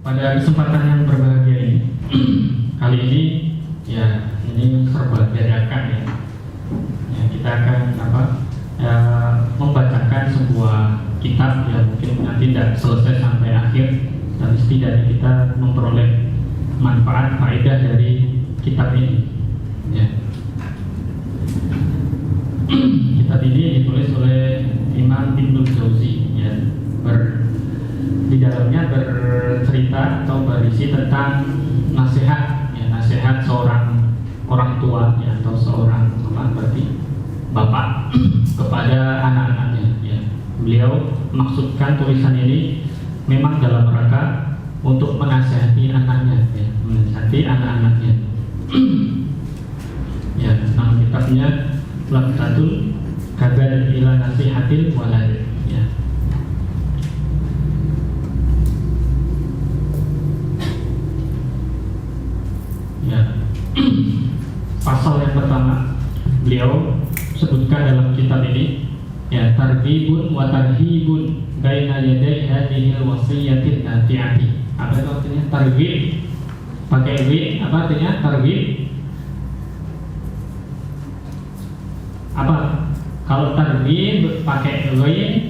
Pada kesempatan yang berbahagia ini, kali ini ya ini serba dadakan ya. Kita akan membacakan sebuah kitab yang mungkin nanti tidak selesai sampai akhir, tapi setidaknya kita memperoleh manfaat faedah dari kitab ini. Ya. Kitab ini ditulis oleh Imam Ibnul Jauzi ya, di dalamnya bercerita atau berisi tentang nasihat ya, nasihat seorang orang tua ya, atau seorang berarti bapak kepada anak-anaknya ya. Beliau maksudkan tulisan ini memang dalam rangka untuk menasihati anaknya ya, menasihati anak-anaknya. Ya, nama kitabnya Laftatul Kabar ila Nasihatil Walad ya. Ya. Pasal yang pertama beliau sebutkan dalam kitab ini ya, targhibun wa tarhibun baina yaday hadhil wasiyatin nafi'ati. Apa itu artinya targhib? Pakai w, apa artinya targhib? Apa? Kalau targhib pakai w,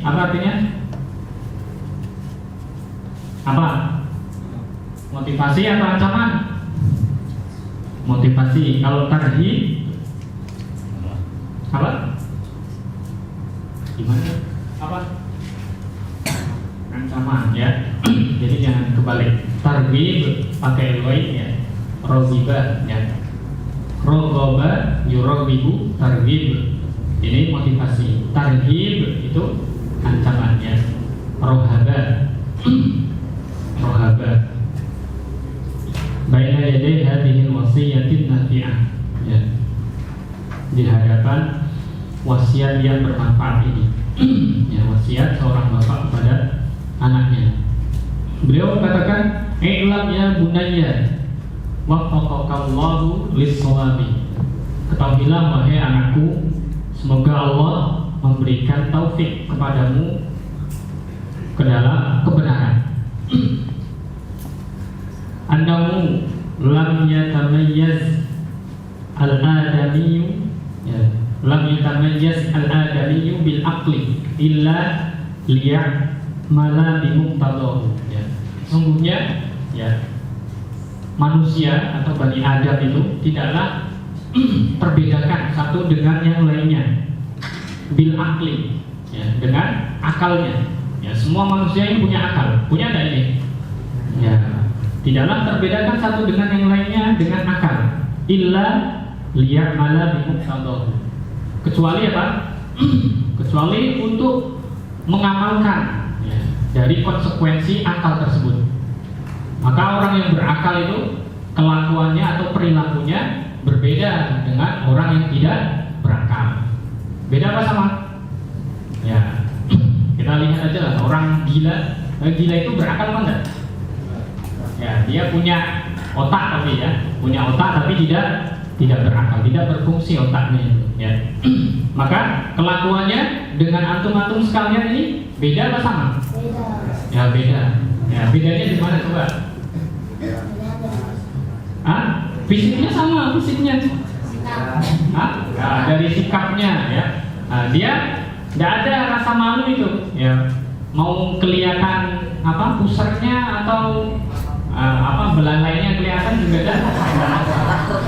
apa artinya? Apa? Motivasi atau ancaman? Motivasi. Kalau tarhib apa? Gimana? Apa? Ancaman ya. Jadi jangan kebalik. Targhib pakai wa ya. Rogiba ya. Rogoba yurogibu targhib. Ini motivasi. Tarhib itu ancamannya. Rohaba. Rohaba. Baina yaday hadhil wasiyatin nafi'ah ya. Di hadapan wasiat yang bermanfaat ini ya, wasiat seorang bapak kepada anaknya. Beliau katakan, "I'lam ya bunayya waffaqakallahu lis-shawabi." Ketahuilah wahai anakku, semoga Allah memberikan taufik kepadamu ke dalam kebenaran. Annahu lam yatamayyaz al-adamiyyu ya, lam yatamayyaz al-adamiyyu bil aqli illa liya'mala bi muqtadahu ya. Sungguhnya ya, manusia atau Bani Adam itu tidaklah terbedakan satu dengan yang lainnya bil aqli ya, dengan akalnya ya. Semua manusia ini punya akal, punya enggak ini? Ya, tidaklah terbedakan satu dengan yang lainnya dengan akal illa liya'mala bi muqtadahu, kecuali apa? Kecuali untuk mengamalkan ya, dari konsekuensi akal tersebut. Maka orang yang berakal itu kelakuannya atau perilakunya berbeda dengan orang yang tidak berakal. Beda apa sama? Ya, kita lihat aja lah, orang gila. Gila itu berakal apa enggak? Ya, dia punya otak tapi ya, punya otak tapi tidak berakal, tidak berfungsi otaknya ya. Maka kelakuannya dengan antum-antum sekalian ini beda apa sama? Beda. Ya beda. Ya, bedanya di mana coba? Fisiknya sama, fisiknya. Dari sikapnya ya. Dia tidak ada rasa malu itu ya. Mau kelihatan apa pusernya atau belalainya kelihatan juga ada.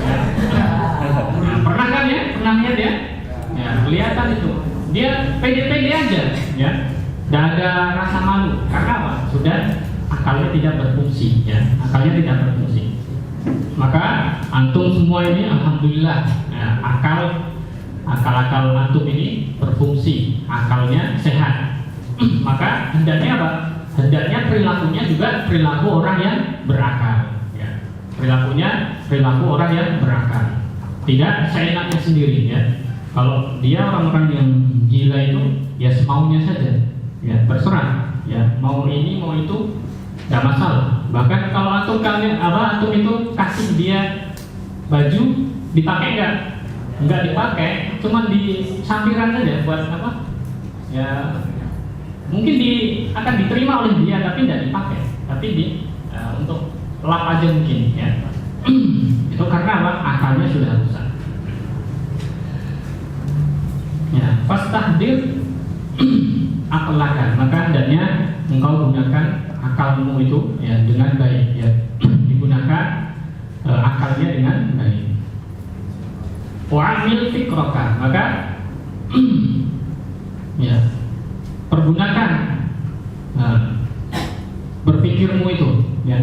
Ya. Pernah kan ya? Pernah lihat ya? Ya, kelihatan itu. Dia pede-pede aja ya. Tidak ada rasa malu. Karena apa? Sudah akalnya tidak berfungsi ya. Akalnya tidak berfungsi. Maka antum semua ini alhamdulillah ya, akal antum ini berfungsi, akalnya sehat. Maka hendaknya apa? Hendaknya perilakunya juga perilaku orang yang berakal ya. Perilakunya perilaku orang yang berakal, tidak seenaknya sendiri ya. Kalau dia orang-orang yang gila itu ya semaunya saja ya, terserah ya, mau ini mau itu tidak masalah. Bahkan kalau antum itu kasih dia baju, dipakai enggak dipakai, cuma di sampiran aja buat apa? ya mungkin akan diterima oleh dia tapi tidak dipakai, tapi untuk lap aja mungkin ya. Itu karena apa? Akalnya sudah rusak. Ya, fastahdir akalkan, maka hendaknya engkau gunakan akalmu itu ya dengan baik ya. Digunakan akalnya dengan baik. Wa'amil fikraka, maka ya pergunakan berpikirmu itu ya.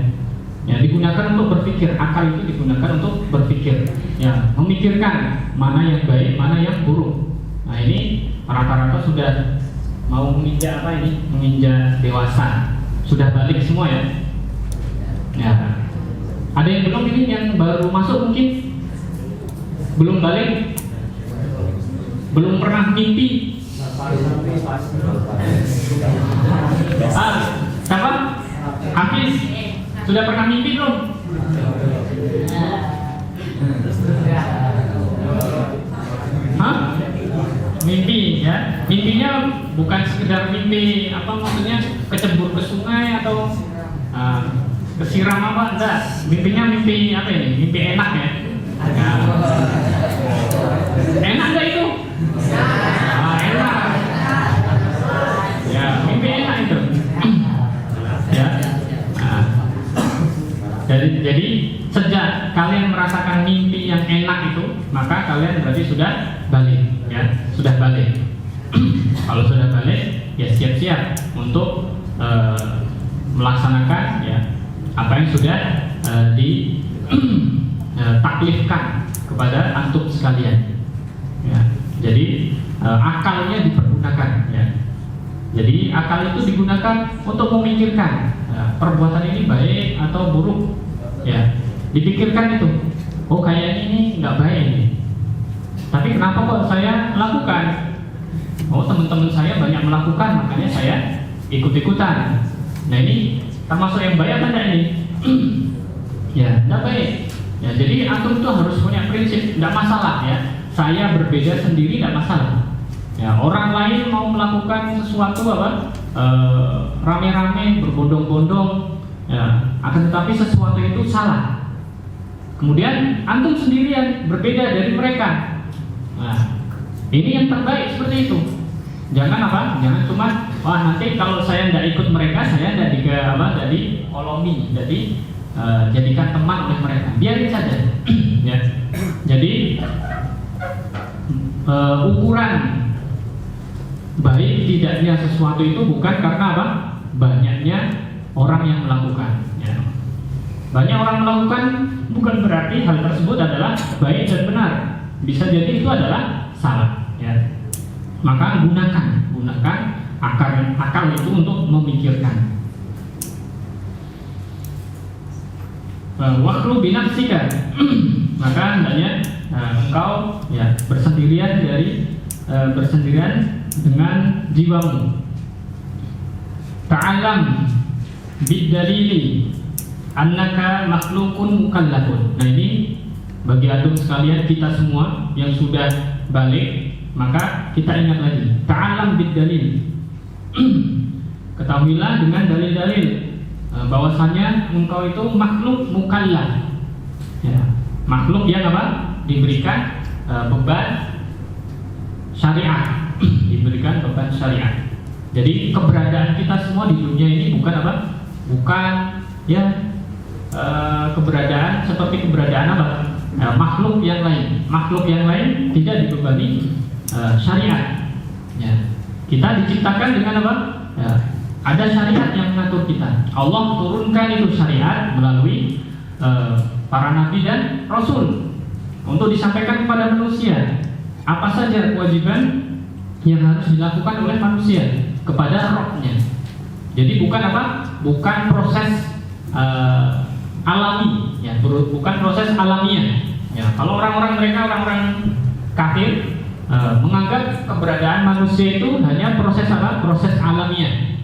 Ya, digunakan untuk berpikir, akal itu digunakan untuk berpikir ya, memikirkan mana yang baik, mana yang buruk. Nah ini rata-rata sudah mau menginjak apa ini? Menginjak dewasa, sudah balik semua ya. Ya, ada yang belum ini, yang baru masuk mungkin belum balik, belum pernah mimpi. Siapa? Hafiz, sudah pernah mimpi belum? Hah? Mimpi ya, mimpinya bukan sekedar mimpi apa maksudnya kecebur ke sungai atau kesiram apa, enggak. Mimpinya mimpi apa ini? Mimpi enak ya? Enak enggak itu? Enak. Ya, mimpi enak itu. Ya. Jadi sejak kalian merasakan mimpi yang enak itu, maka kalian berarti sudah balik, ya, sudah balik. Kalau sudah balik, ya siap-siap untuk melaksanakan ya apa yang sudah ditaklifkan kepada antum sekalian. Ya, jadi akalnya dipergunakan, ya. Jadi akal itu digunakan untuk memikirkan perbuatan ini baik atau buruk, ya. Dipikirkan itu, oh kayaknya ini nggak baik ini, tapi kenapa kok saya lakukan? Oh teman-teman saya banyak melakukan, makanya saya ikut-ikutan. Nah ini termasuk yang baik apa enggak ini? Ya, nggak baik. Ya, jadi antum tuh harus punya prinsip, nggak masalah ya. Saya berbeda sendiri nggak masalah. Ya, orang lain mau melakukan sesuatu apa? Rame-rame, berbondong-bondong, ya. Akan tetapi sesuatu itu salah. Kemudian antum sendirian berbeda dari mereka. Nah, ini yang terbaik seperti itu. Jangan apa? Jangan cuma wah nanti kalau saya tidak ikut mereka, saya tidak dikolomi, jadi jadikan teman oleh mereka. Biarin saja. Ya. Jadi ukuran baik tidaknya sesuatu itu bukan karena apa? Banyaknya orang yang melakukan. Ya. Banyak orang melakukan bukan berarti hal tersebut adalah baik dan benar. Bisa jadi itu adalah salah. Ya. Maka gunakan akal itu untuk memikirkan. Waktu binafsika, maka hendaknya engkau ya bersendirian dengan jiwamu. Ta'alam bidalili annaka makhlukun mukallafun. Nah ini bagi antum sekalian, kita semua yang sudah balik, maka kita ingat lagi. Ta'alam bidalil. Ketahuilah dengan dalil-dalil bahwasanya engkau itu makhluk mukallaf. Ya, makhluk yang apa? Diberikan beban syariat. Diberikan beban syariat. Jadi keberadaan kita semua di dunia ini bukan apa? Bukan ya keberadaan seperti keberadaan apa? Makhluk yang lain. Makhluk yang lain tidak dibebani syariat. Ya. Kita diciptakan dengan apa? Ya. Ada syariat yang mengatur kita. Allah turunkan itu syariat melalui para nabi dan rasul untuk disampaikan kepada manusia. Apa saja kewajiban yang harus dilakukan oleh manusia kepada rohnya. Jadi bukan apa? Bukan proses alami, ya, bukan proses alamiah. Ya, kalau orang-orang kafir menganggap keberadaan manusia itu hanya proses apa? Proses alamiah.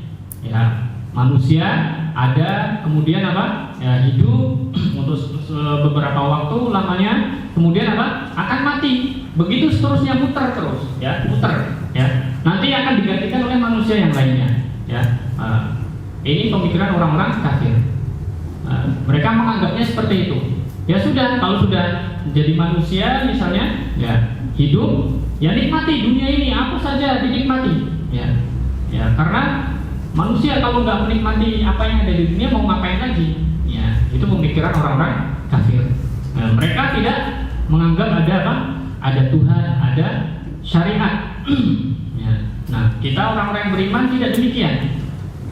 Ya, manusia ada, kemudian apa? Ya, hidup untuk beberapa waktu lamanya, kemudian apa? Akan mati. Begitu seterusnya, muter terus, ya, muter. Ya. Nanti akan digantikan oleh manusia yang lainnya. Ya, ini pemikiran orang-orang kafir. Mereka menganggapnya seperti itu. Ya sudah, kalau sudah jadi manusia misalnya, ya hidup, ya nikmati dunia ini apa saja dinikmati. Ya, karena manusia kalau nggak menikmati apa yang ada di dunia mau ngapain lagi? Ya, itu pemikiran orang-orang kafir. Nah, mereka tidak menganggap ada apa? Ada Tuhan, ada syariat. Ya. Nah, kita orang-orang yang beriman tidak demikian.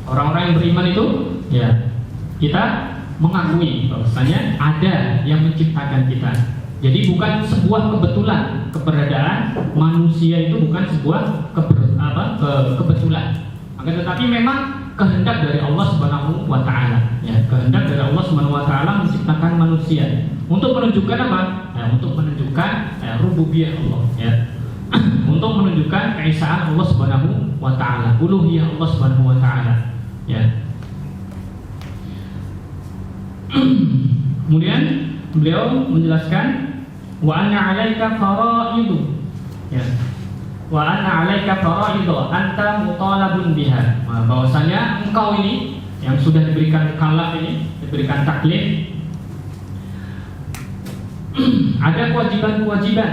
Orang-orang yang beriman itu, ya kita mengakui bahwasanya ada yang menciptakan kita. Jadi bukan sebuah kebetulan keberadaan manusia itu bukan sebuah kebetulan. Akan tetapi memang kehendak dari Allah Subhanahu wa taala. Ya, kehendak dari Allah Subhanahu wa taala menciptakan manusia untuk menunjukkan apa? Ya, untuk menunjukkan rububiyah Allah, ya. Untuk menunjukkan keesaan Allah Subhanahu wa taala, uluhiyah Allah Subhanahu wa taala. Ya. Kemudian beliau menjelaskan wa anna 'alaika fara'idu. Ya. Wa anna 'alaika fara'idu anta mutalabun biha. Nah, bahwasanya engkau ini yang sudah diberikan kalaf ini, diberikan taklif, ada kewajiban-kewajiban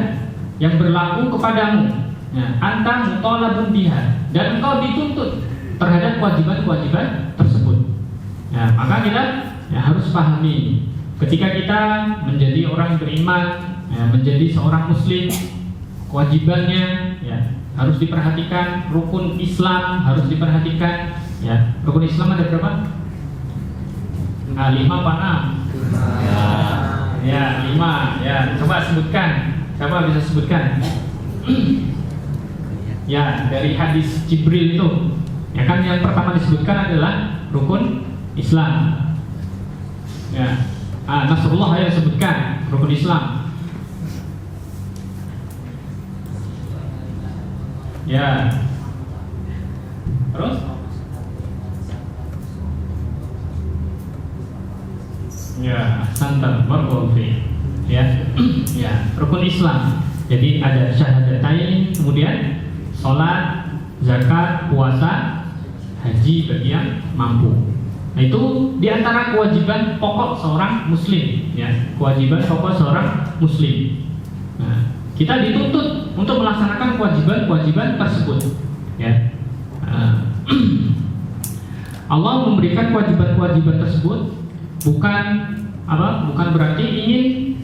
yang berlaku kepadamu. Ya, anta mutalabun biha, dan engkau dituntut terhadap kewajiban-kewajiban tersebut. Ya, maka kita harus pahami ketika kita menjadi orang beriman, menjadi seorang muslim, kewajibannya harus diperhatikan. Rukun Islam harus diperhatikan. Ya, rukun Islam ada berapa? 5 apa 6? Ya, 5. Ya, coba sebutkan. Siapa bisa sebutkan? Ya, dari hadis Jibril itu. Ya kan yang pertama disebutkan adalah rukun Islam. Ya. Nasrullah yang sebutkan rukun Islam. Ya. Terus? Ya, santan berkofi. Ya. Ya, rukun Islam. Jadi ada syahadatain, kemudian sholat, zakat, puasa, haji bagi yang mampu. Nah, itu diantara kewajiban pokok seorang muslim, ya, kewajiban pokok seorang muslim. Nah, kita dituntut untuk melaksanakan kewajiban-kewajiban tersebut, ya. Allah memberikan kewajiban-kewajiban tersebut bukan berarti ingin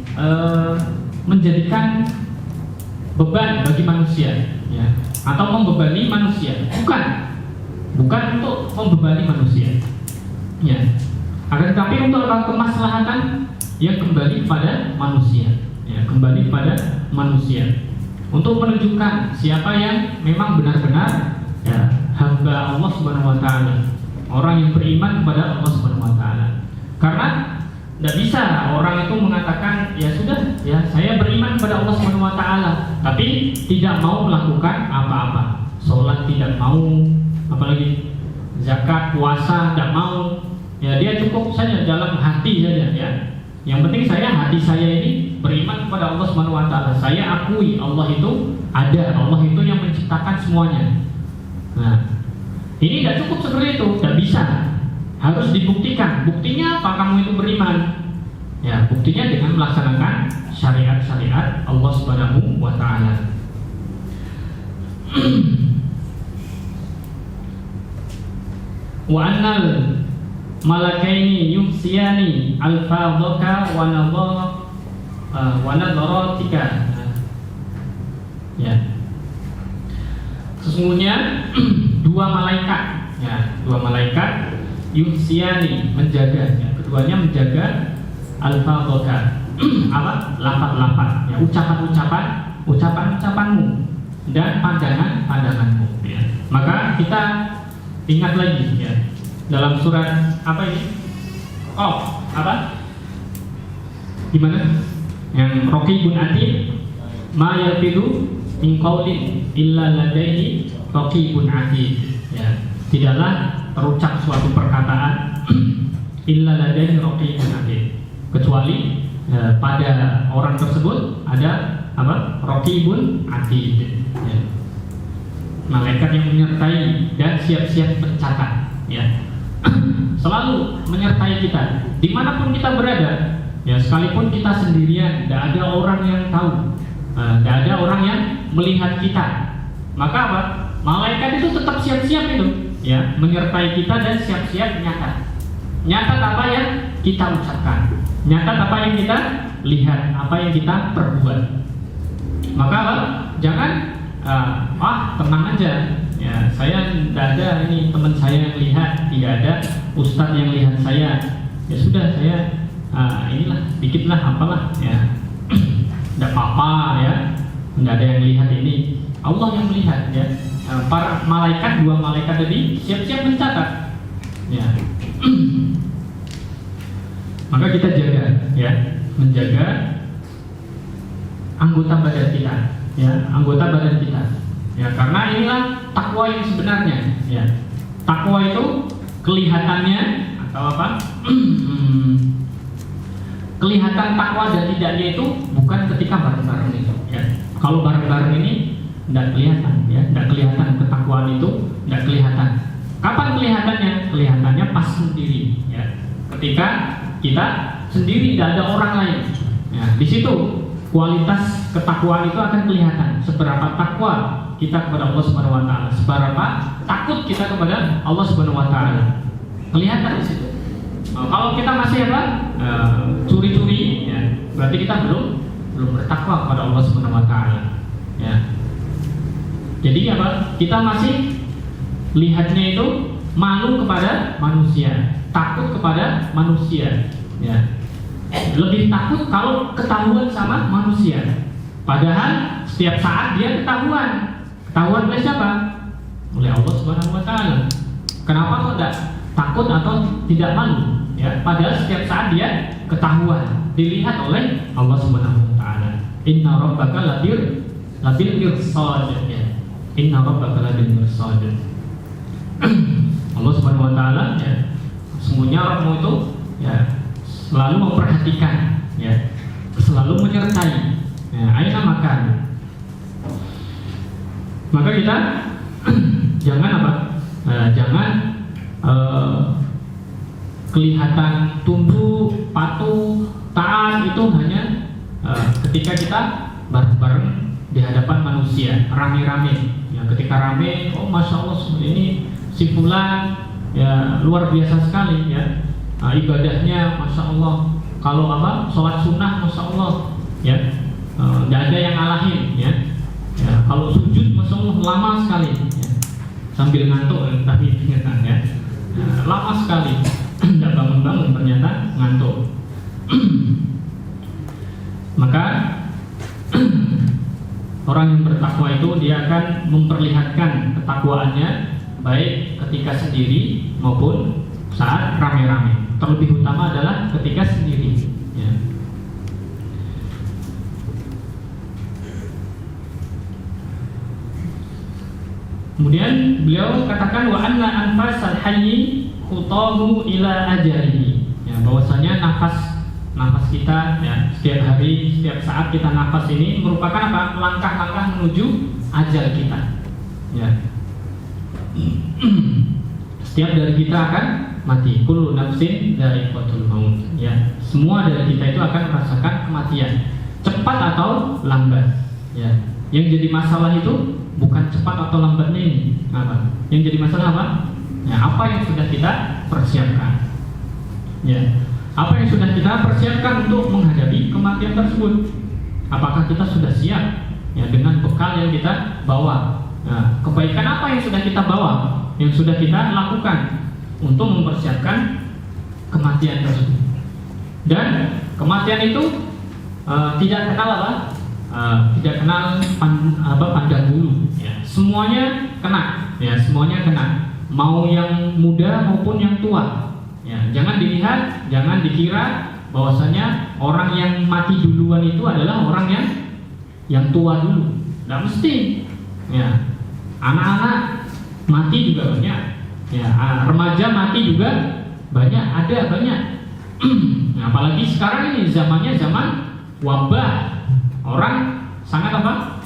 menjadikan beban bagi manusia, ya, atau membebani manusia, bukan untuk membebani manusia. Ya, akan tetapi untuk kemaslahatan yang kembali kepada manusia, ya, kembali kepada manusia, untuk menunjukkan siapa yang memang benar-benar, ya, hamba Allah Subhanahu wa taala, orang yang beriman kepada Allah Subhanahu wa taala. Karena tidak bisa orang itu mengatakan, ya sudah, ya saya beriman kepada Allah Subhanahu wa taala, tapi tidak mau melakukan apa-apa. Sholat tidak mau, apalagi zakat, puasa tidak mau. Ya, dia cukup saja dalam hati saja, ya. Yang penting hati saya ini beriman kepada Allah Subhanahu wa taala. Saya akui Allah itu ada, Allah itu yang menciptakan semuanya. Nah, ini tidak cukup seperti itu, tidak bisa. Harus dibuktikan. Buktinya apa kamu itu beriman? Ya, buktinya dengan melaksanakan syariat-syariat Allah Subhanahu wa taala. Wa annal malakaini yumsiyani alfadhaka wa nadharatika. Ya. Sesungguhnya dua malaikat yumsiyani menjaga, ya, keduanya menjaga alfadhaka. Lafaz-lafaz, ya, ucapan-ucapanmu dan pandangan-pandanganmu, ya. Maka kita ingat lagi, ya, dalam surat apa ini? Gimana? Yang Raqibun Atid, ma yalfidu min qaulin illa ladaihi Raqibun Atid. Ya, tidaklah terucap suatu perkataan illa ladaihi Raqibun Atid, kecuali pada orang tersebut ada Raqibun Atid. Ya. malaikat yang menyertai dan siap-siap mencatat, ya. Selalu menyertai kita dimanapun kita berada, ya, sekalipun kita sendirian, tidak ada orang yang tahu, tidak ada orang yang melihat kita, maka apa? Malaikat itu tetap siap-siap itu, ya, menyertai kita dan siap-siap nyatat apa yang kita ucapkan, nyatat apa yang kita lihat, apa yang kita perbuat. Maka apa? Jangan tenang aja, ya, saya tidak ada, ini teman saya yang lihat, tidak ada ustadz yang lihat saya, ya sudah, saya inilah dikitlah apalah, ya, tidak apa-apa, ya, tidak ada yang lihat ini, Allah yang melihat, ya. Para malaikat, 2 malaikat tadi siap-siap mencatat, ya. Maka kita jaga, ya, menjaga anggota badan kita, ya, anggota badan kita, ya, karena inilah takwa yang sebenarnya, ya. Takwa itu kelihatannya atau apa? Kelihatan takwa dan tidaknya itu bukan ketika bareng-bareng itu, ya. Kalau bareng-bareng ini tidak kelihatan, ya, tidak kelihatan ketakwaan itu, tidak kelihatan. Kapan kelihatannya? Kelihatannya pas sendiri, ya. Ketika kita sendiri, tidak ada orang lain, ya, di situ kualitas ketakwaan itu akan kelihatan. Seberapa takwa kita kepada Allah Subhanahu Wa Taala, seberapa takut kita kepada Allah Subhanahu Wa Taala, kelihatan di situ. Kalau kita masih apa? Curi-curi, ya, berarti kita belum bertakwa kepada Allah Subhanahu Wa Taala, ya. Jadi apa? Kita masih lihatnya itu malu kepada manusia, takut kepada manusia, ya. Lebih takut kalau ketahuan sama manusia. Padahal setiap saat dia ketahuan oleh siapa? Oleh Allah Subhanahu Wa Taala. Kenapa kok tidak takut atau tidak malu? Ya, padahal setiap saat dia ketahuan, dilihat oleh Allah Subhanahu Wa Taala. Inna rabbaka labil mirsad, ya. Inna rabbaka labil mirsad. Allah Subhanahu Wa Taala, ya, sesungguhnya Rabbmu itu, ya, selalu memperhatikan, ya, selalu menyertai, ya, aina makan. Maka kita jangan apa? Jangan kelihatan tunduk, patuh, taat itu hanya ketika kita bareng-bareng di hadapan manusia, rame-rame. Ya, ketika rame, oh masya Allah, ini si fulan, ya, luar biasa sekali, ya. Ibadahnya masya Allah. Kalau apa? Sholat sunnah masya Allah, ya, tidak ada yang ngalahin, ya. Ya, kalau sujud masya Allah lama sekali, ya. Sambil ngantuk, tapi ternyata, ya, lama sekali. Tidak bangun-bangun ternyata ngantuk. Maka orang yang bertakwa itu dia akan memperlihatkan ketakwaannya baik ketika sendiri maupun saat rame-rame. Terlebih utama adalah ketika sendiri, ya. Kemudian beliau katakan wa anna anfasal hayyi khutahu ila ajalihi, ya, bahwasanya nafas kita, ya, setiap hari, setiap saat kita nafas ini merupakan apa? Langkah-langkah menuju ajal kita, ya. Setiap dari kita akan mati. Kullu nafsin dha'iqatul maut, ya. Semua dari kita itu akan merasakan kematian, cepat atau lambat, ya. Yang jadi masalah itu bukan cepat atau lambatnya ini, apa? Yang jadi masalah apa? Ya, apa yang sudah kita persiapkan, ya. Apa yang sudah kita persiapkan untuk menghadapi kematian tersebut? Apakah kita sudah siap, ya, dengan bekal yang kita bawa? Nah, kebaikan apa yang sudah kita bawa, yang sudah kita lakukan untuk mempersiapkan kematian tersebut? Dan kematian itu tidak kenal apa? Tidak kenal pandang bulu, ya. Semuanya kena, ya, semuanya kena. Mau yang muda maupun yang tua, ya. Jangan dilihat, jangan dikira bahwasanya orang yang mati duluan itu adalah orang yang tua dulu. Tidak mesti, ya. Anak-anak mati juga banyak, ya. Remaja mati juga banyak, ada banyak. Nah, apalagi sekarang ini zamannya zaman wabah, orang sangat apa?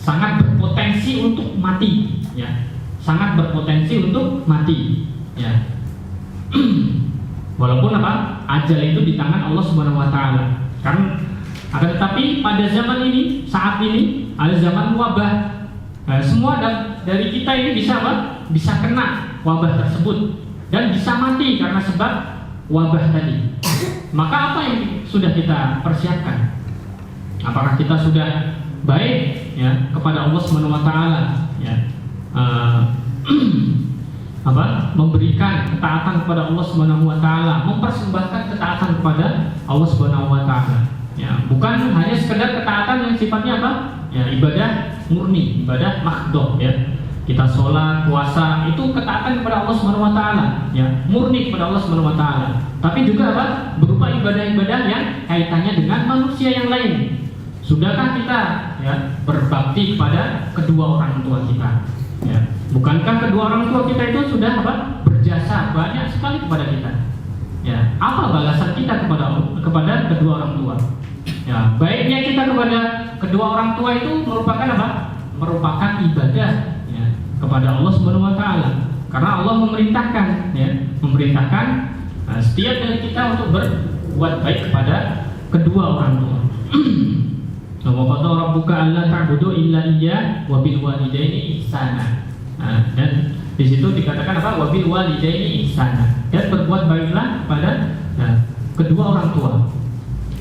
sangat berpotensi untuk mati, ya, sangat berpotensi untuk mati, ya. Walaupun apa, ajal itu di tangan Allah Subhanahu Wa Taala. Kan, akan tetapi pada zaman ini, saat ini ada zaman wabah. Semua dari kita ini bisa apa? Bisa kena wabah tersebut dan bisa mati karena sebab wabah tadi. Maka apa yang sudah kita persiapkan? Apakah kita sudah baik, ya, kepada Allah Subhanahu Wa Taala, ya, memberikan ketaatan kepada Allah Subhanahu Wa Taala, mempersembahkan ketaatan kepada Allah Subhanahu Wa Taala, ya, bukan hanya sekedar ketaatan yang sifatnya apa, ya, ibadah murni, ibadah mahdhah, ya, kita sholat, puasa, itu ketaatan kepada Allah Subhanahu Wa Taala, ya, murni kepada Allah Subhanahu Wa Taala. Tapi juga apa, berupa ibadah-ibadah yang kaitannya dengan manusia yang lain. Sudahkah kita, ya, berbakti kepada kedua orang tua kita? Ya. Bukankah kedua orang tua kita itu sudah apa, berjasa banyak sekali kepada kita? Ya. Apa balasan kita kepada kedua orang tua? Ya. Baiknya kita kepada kedua orang tua itu merupakan apa? Merupakan ibadah, ya, kepada Allah Subhanahu Wa Taala. Karena Allah memerintahkan, ya, memerintahkan setiap dari kita untuk berbuat baik kepada kedua orang tua. Wa qad rabbuka alla ta'budu illa iyyah wa bil walidaini ihsana. Dan di situ dikatakan apa? Wa bil walidaini ihsana. Dan berbuat baiklah kepada kedua orang tua.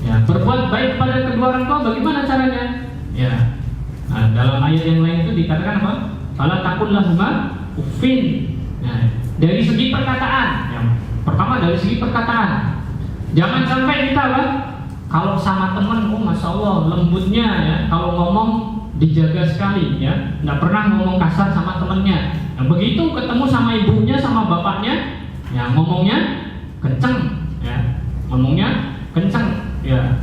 Ya, berbuat baik kepada kedua orang tua bagaimana caranya? Ya. Dalam ayat yang lain itu dikatakan apa? Fala taqul lahuma uffin. Nah, dari segi perkataan, ya. Pertama dari segi perkataan. Jangan sampai kita apa? Kalau sama teman, masya Allah lembutnya, ya. Kalau ngomong dijaga sekali, ya. Nggak pernah ngomong kasar sama temennya. Nah, begitu ketemu sama ibunya, sama bapaknya, ya, ngomongnya kenceng, ya. Ngomongnya kenceng, ya.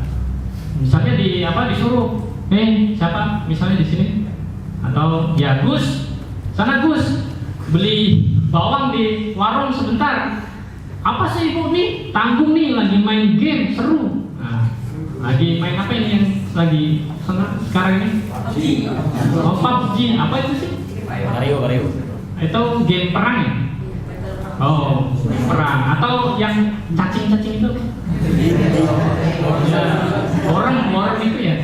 Misalnya disuruh, siapa? Misalnya di sini, atau ya Gus, sana Gus, beli bawang di warung sebentar. Apa sih ibu nih? Tanggung nih, lagi main game seru. Lagi main apa ini yang lagi sekarang ini? PUBG. Apa itu sih? Mario. Itu game perang ya? Oh, game perang. Atau yang cacing-cacing itu? Ya, orang itu ya?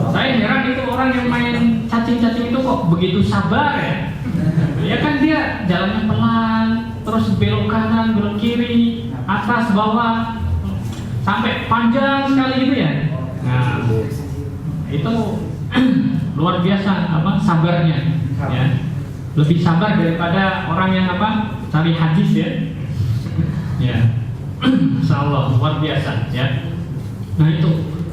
Saya heran itu orang yang main cacing-cacing itu kok begitu sabar ya? Ya kan dia jalannya pelan, terus belok kanan, belok kiri, atas, bawah, sampai panjang sekali gitu ya. Nah, itu luar biasa sabarnya, ya. Lebih sabar daripada orang yang cari hadis ya. Ya. Insyaallah luar biasa ya. Nah itu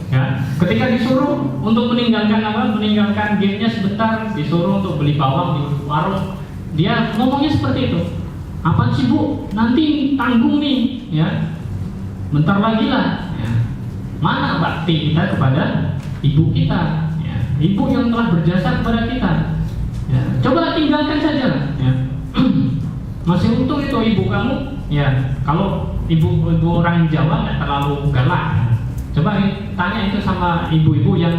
ya, ketika disuruh untuk meninggalkan gamenya sebentar, disuruh untuk beli bawang di warung, dia ngomongnya seperti itu. Apa sih Bu? Nanti tanggung nih ya. Bentar lagi lah ya. Mana bakti kita kepada ibu kita ya. Ibu yang telah berjasa kepada kita ya. Coba tinggalkan saja ya. Masih untung itu ibu kamu ya. Kalau ibu orang Jawa nggak terlalu galak ya. Coba tanya itu sama ibu-ibu yang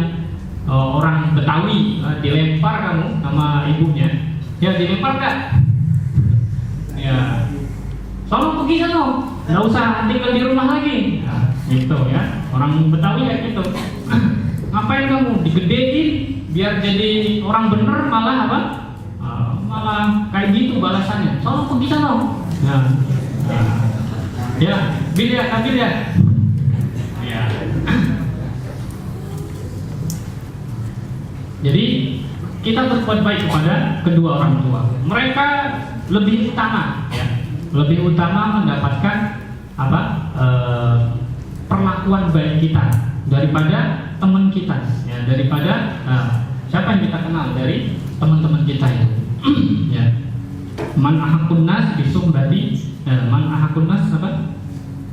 orang Betawi, dilempar kamu sama ibunya ya, dilempar nggak? Ya, soalnya pergi sana, nggak usah tinggal di rumah lagi. Nah, gitu ya, orang Betawi ya gitu. Ngapain kamu digedein biar jadi orang bener, malah malah kayak gitu balasannya. Soalnya pergi sana. Ya, bil ya, ambil ya. Ya. Jadi kita berbuat baik kepada kedua orang tua. Mereka lebih utama, ya, lebih utama mendapatkan perlakuan baik kita daripada teman kita, ya, daripada siapa yang kita kenal dari teman-teman kita itu. Ya. Man ahakun nas bisuhbati, man ahakun nas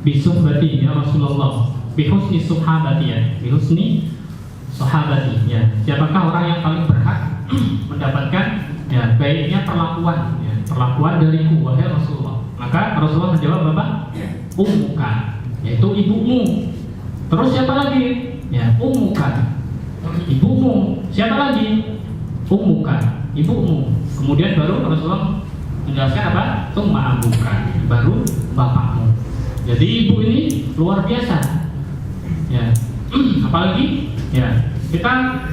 bisuhbati ya Rasulullah, bihusni suhabati ya, bihusni sahabati ya. Siapakah orang yang paling berhak mendapatkan ya baiknya perlakuan ya, perlakuan dariku wahai Rasulullah? Maka Rasulullah menjawab apa? Ummuka, yaitu ibumu. Terus siapa lagi? Ya, ummuka. ibumu. Siapa lagi? Ummuka, ibumu. Kemudian baru Rasulullah menjelaskan apa? Tsumma abuka, baru bapakmu. Jadi ibu ini luar biasa. Ya. Apalagi ya, kita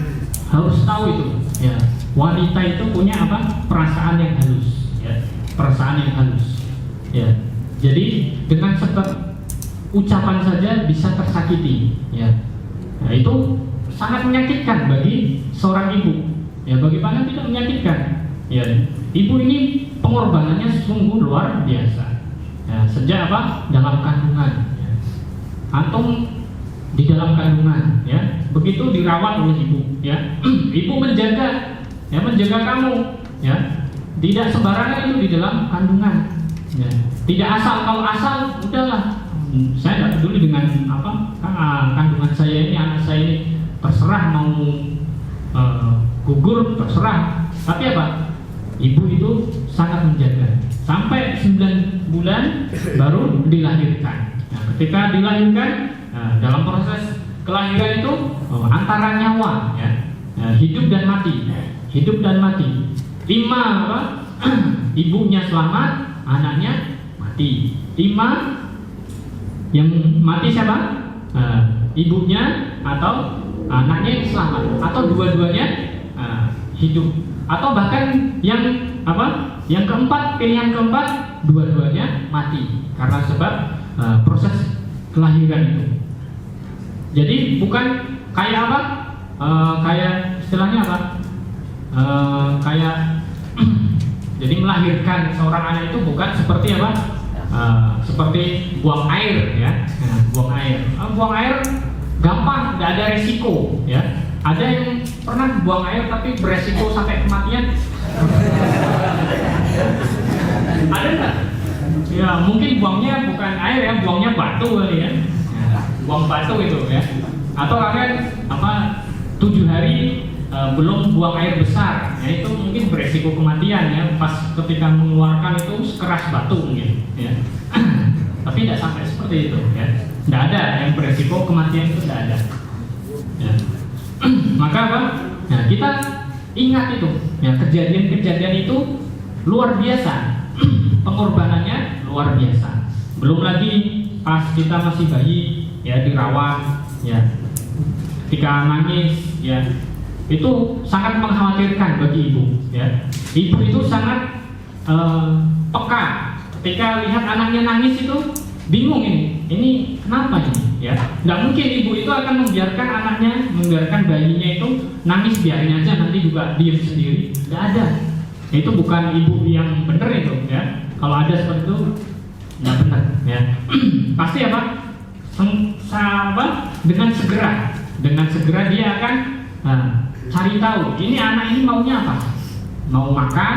harus tahu itu ya, wanita itu punya apa? Perasaan yang halus ya, perasaan yang halus ya. Jadi dengan sebab ucapan saja bisa tersakiti ya. Nah, itu sangat menyakitkan bagi seorang ibu ya. Bagaimana tidak menyakitkan ya. Ibu ini pengorbanannya sungguh luar biasa ya. Sejak apa? Dalam kandungan ya. Antum di dalam kandungan ya, begitu dirawat oleh ibu ya. Ibu menjaga ya, menjaga kamu ya. Tidak sembarangan itu di dalam kandungan ya. Tidak asal, kalau asal udahlah, saya tidak peduli dengan apa kandungan saya ini, anak saya ini, terserah mau gugur, terserah. Tapi apa? Ibu itu sangat menjaga sampai 9 bulan baru dilahirkan. Nah, ketika dilahirkan, dalam proses kelahiran itu antara nyawa ya, hidup dan mati, hidup dan mati. 5 apa? Ibunya selamat, anaknya mati. 5 yang mati siapa? Ibunya atau anaknya yang selamat, atau dua-duanya hidup, atau bahkan yang apa? Yang keempat, pilihan keempat, dua-duanya mati karena sebab proses kelahiran itu. Jadi bukan kayak apa? Kayak istilahnya apa? Kayak jadi melahirkan seorang anak itu bukan seperti apa? Seperti buang air ya. Nah, buang air. Buang air gampang, tidak ada resiko ya. Ada yang pernah buang air tapi beresiko sampai kematian? Ada nggak? Ya mungkin buangnya bukan air ya, buangnya batu kali ya. Buang batu itu ya. Atau akan apa? 7 hari belum buang air besar, ya itu mungkin beresiko kematian ya. Pas ketika mengeluarkan itu keras batu mungkin ya. Tapi tidak sampai seperti itu ya. Tidak ada yang beresiko kematian, itu tidak ada ya. Maka apa? Nah, kita ingat itu ya, kejadian-kejadian itu luar biasa. Pengorbanannya luar biasa. Belum lagi pas kita masih bayi ya, dirawat ya, ketika nangis ya, itu sangat mengkhawatirkan bagi ibu ya. Ibu itu sangat peka ketika lihat anaknya nangis, itu bingung ini kenapa ini ya. Nggak mungkin ibu itu akan membiarkan anaknya, membiarkan bayinya itu nangis, biarin aja nanti juga diam sendiri. Nggak ada. Itu bukan ibu yang benar itu ya. Kalau ada seperti itu nggak benar ya. Pasti apa? Dengan segera dia akan cari tahu ini anak ini maunya apa, mau makan,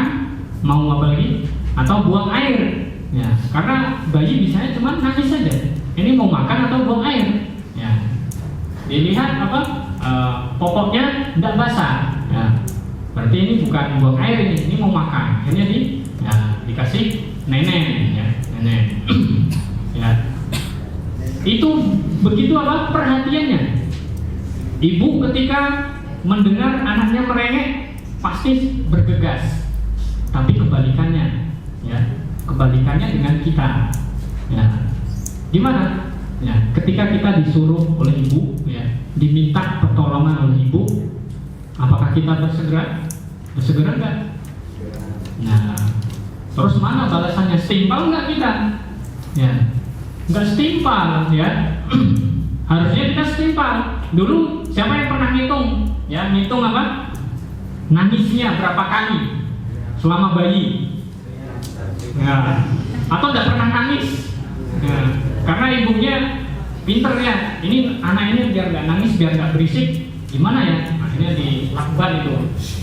mau apa lagi, atau buang air ya. Karena bayi biasanya cuma nangis saja, ini mau makan atau buang air ya. Dilihat apa, popoknya tidak basah ya, berarti ini bukan buang air, ini mau makan. Akhirnya dikasih nenek ya, nenek ya. Itu begitu apa perhatiannya. Ibu ketika mendengar anaknya merengek pasti bergegas. Tapi kebalikannya ya, kebalikannya dengan kita ya. Gimana ya, ketika kita disuruh oleh ibu ya, diminta pertolongan oleh ibu, apakah kita bersegera enggak? Nah, terus mana balasannya? Setimpal enggak kita ya? Enggak setimpal ya. Harusnya kita setimpal. Dulu siapa yang pernah ngitung ya, ngitung apa, nangisnya berapa kali selama bayi ya, atau tidak pernah nangis ya, karena ibunya pinter ya, ini anak ini biar nggak nangis, biar nggak berisik, gimana ya, akhirnya dilakban itu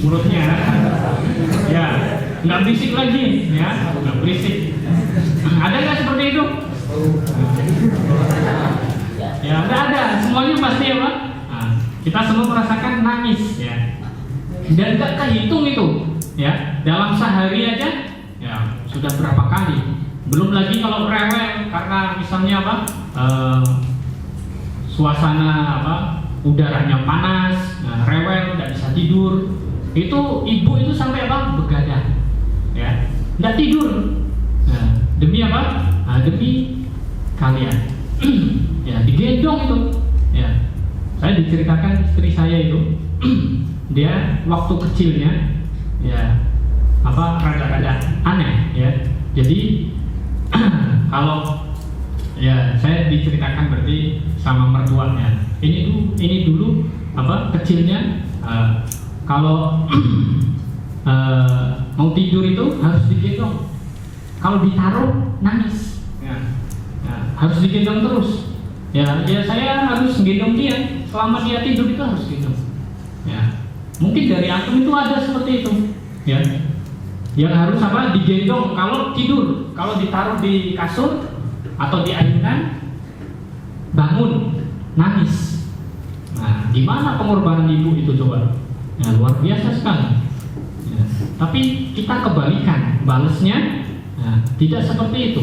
mulutnya ya, nggak berisik lagi ya, nggak berisik. Ada nggak seperti itu? Ya nggak ada, semuanya pasti apa? Nah, kita semua merasakan nangis ya, dan nggak kehitung itu ya, dalam sehari aja ya sudah berapa kali. Belum lagi kalau rewel karena misalnya apa, suasana apa, udaranya panas, rewel, tidak bisa tidur. Itu ibu itu sampai apa? Begadang, ya, tidak tidur. Nah, demi apa? Nah, demi kalian. Ya, digendong itu. Ya, saya diceritakan istri saya itu, dia waktu kecilnya, ya, apa rada-rada aneh, ya. Jadi kalau ya saya diceritakan berarti sama mertuanya. Ini dulu apa kecilnya kalau mau tidur itu harus digendong. Kalau ditaruh nangis. Ya. Ya, harus digendong terus. Ya saya harus gendong dia selama dia tidur itu harus gendong. Ya. Mungkin dari antum itu ada seperti itu. Ya. Yang harus apa? Digendong kalau tidur. Kalau ditaruh di kasur atau di ayunan bangun nangis. Nah, gimana pengorbanan ibu itu coba? Ya, luar biasa sekali. Ya. Tapi kita kebalikan, balesnya tidak seperti itu.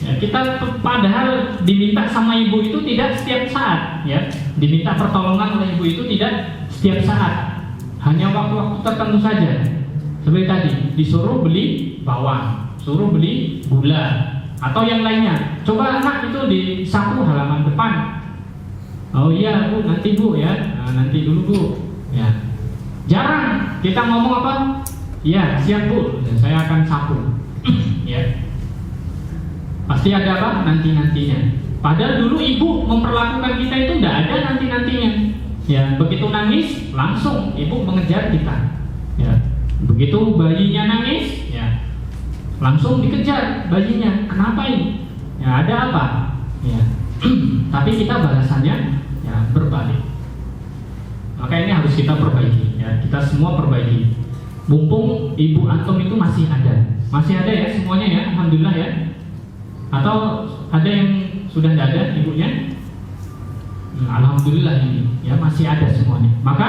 Ya, kita padahal diminta sama ibu itu tidak setiap saat, ya. Diminta pertolongan oleh ibu itu tidak setiap saat, hanya waktu-waktu tertentu saja. Seperti tadi, disuruh beli bawang, suruh beli gula, atau yang lainnya. Coba anak itu disapu halaman depan. Oh iya bu, nanti bu ya, nanti dulu bu. Ya, jarang kita ngomong apa? Ya siap bu, saya akan sapu. Ya, pasti ada apa? Nanti-nantinya. Padahal dulu ibu memperlakukan kita itu tidak ada nanti-nantinya. Ya, begitu nangis langsung ibu mengejar kita. Ya, begitu bayinya nangis, ya langsung dikejar bayinya. Kenapa ini? Ya ada apa? Ya. Tapi kita balasannya ya berbalik. Maka ini harus kita perbaiki. Ya, kita semua perbaiki. Mumpung ibu antum itu masih ada ya semuanya ya, alhamdulillah ya. Atau ada yang sudah tidak ada ibunya? Alhamdulillah ini ya masih ada semuanya. Maka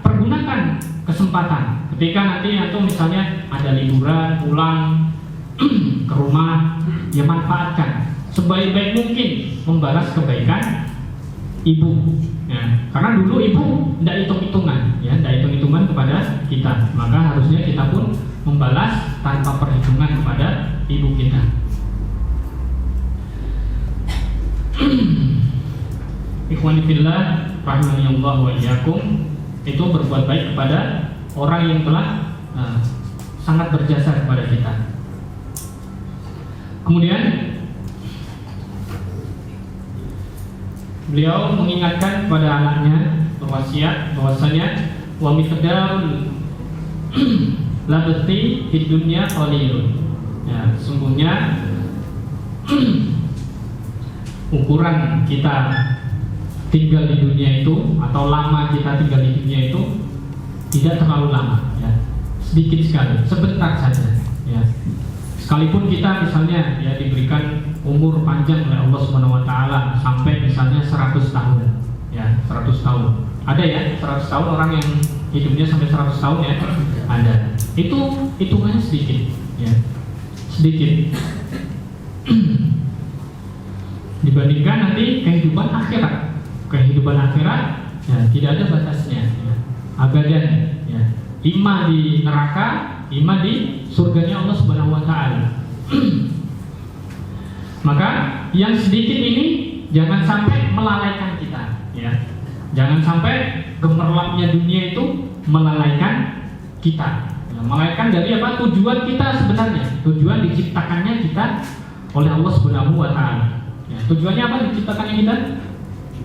pergunakan kesempatan ketika nanti antum misalnya ada liburan pulang ke rumah, ya manfaatkan sebaik-baik mungkin membalas kebaikan ibu. Ya, karena dulu ibu tidak hitung-hitungan, ya, tidak hitung-hitungan kepada kita. Maka harusnya kita pun membalas tanpa perhitungan kepada ibu kita. Ikhwani fillah, rahimanallah wa iyyakum, itu berbuat baik kepada orang yang telah sangat berjasa kepada kita. Kemudian beliau mengingatkan kepada anaknya berwasiat bahwasanya wa miqdarul labti fid dunya qalilun. Ya, sungguhnya ukuran kita tinggal di dunia itu atau lama kita tinggal di dunia itu tidak terlalu lama, ya. Sedikit sekali, sebentar saja, ya. Sekalipun kita misalnya ya diberikan umur panjang oleh Allah Subhanahu wa taala sampai misalnya 100 tahun. Ya, 100 tahun. Ada ya 100 tahun orang yang hidupnya sampai 100 tahun ya? Ada. Itu hitungannya sedikit, ya. Sedikit. Dibandingkan nanti kehidupan akhirat. Kehidupan akhirat ya tidak ada batasnya, ya. Abadan, ya. Ima di neraka, ima di surganya Allah Subhanahu wa taala. Maka yang sedikit ini jangan sampai melalaikan kita, ya. Jangan sampai gemerlapnya dunia itu melalaikan kita. Ya, melalaikan dari apa? Tujuan kita sebenarnya. Tujuan diciptakannya kita oleh Allah Subhanahu wa taala. Ya, tujuannya apa diciptakannya kita?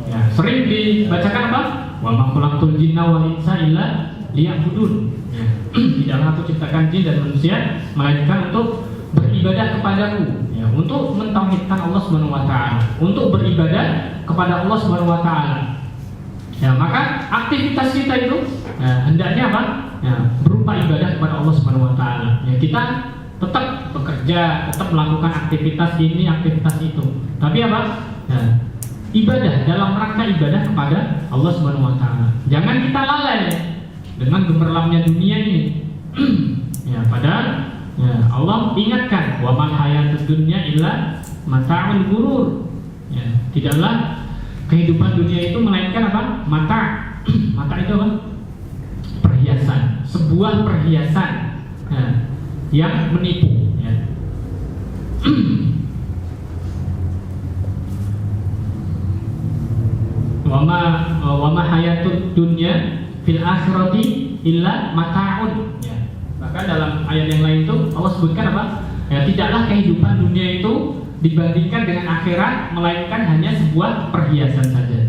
Ya, sering dibacakan apa? Wa ma khalaqtul jinna wal insa illa liya'budun. Ya. Tidaklah aku ciptakan jin dan manusia melainkan untuk beribadah kepadaku, ya, untuk mentauhidkan Allah Subhanahu wa taala, untuk beribadah kepada Allah Subhanahu wa taala. Ya, maka aktivitas kita itu ya, hendaknya apa? Ya, berupa ibadah kepada Allah Subhanahu wa taala. Ya, kita tetap bekerja, tetap melakukan aktivitas ini, aktivitas itu. Tapi apa? Ya, ibadah dalam rangka ibadah kepada Allah Subhanahu wa taala. Jangan kita lalai dengan gemerlapnya dunia ini. Ya, padahal ya, Allah ingatkan wa man hayatud dunya illa mata'ul ghurur. Ya, tidaklah kehidupan dunia itu melainkan apa? Mata. Mata itu apa? Perhiasan, sebuah perhiasan yang menipu. Ya. Wama hayatud dunya fil akhirati illa mata'un. Ya. Bahkan dalam ayat yang lain itu Allah sebutkan apa? Ya, tidaklah kehidupan dunia itu dibandingkan dengan akhirat melainkan hanya sebuah perhiasan saja.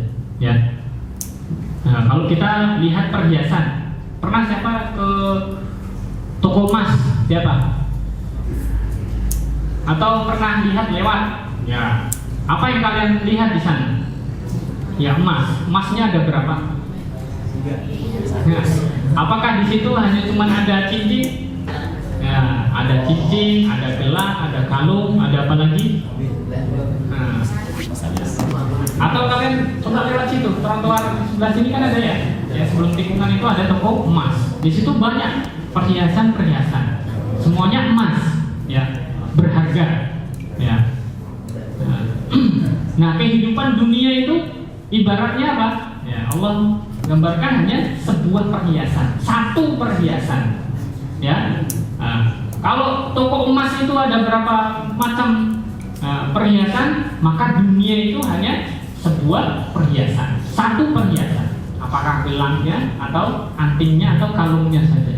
Ya. Nah, kalau kita lihat perhiasan, pernah siapa ke toko emas? Siapa? Atau pernah lihat lewat? Ya. Apa yang kalian lihat di sana? Ya, emas. Emasnya ada berapa? Nah, apakah di situ hanya cuma ada cincin? Ya, ada cincin, ada gelang, ada kalung, ada apa lagi? Nah, atau kalian coba lewat situ, trotoar sebelah sini kan ada ya? Ya, sebelum tikungan itu ada toko emas. Di situ banyak perhiasan-perhiasan, semuanya emas, ya, berharga, ya. Nah, kehidupan dunia itu ibaratnya apa? Ya, Allah gambarkan hanya sebuah perhiasan, satu perhiasan, ya. Nah, kalau toko emas itu ada berapa macam perhiasan, maka dunia itu hanya sebuah perhiasan, satu perhiasan. Apakah gelangnya atau antingnya atau kalungnya saja.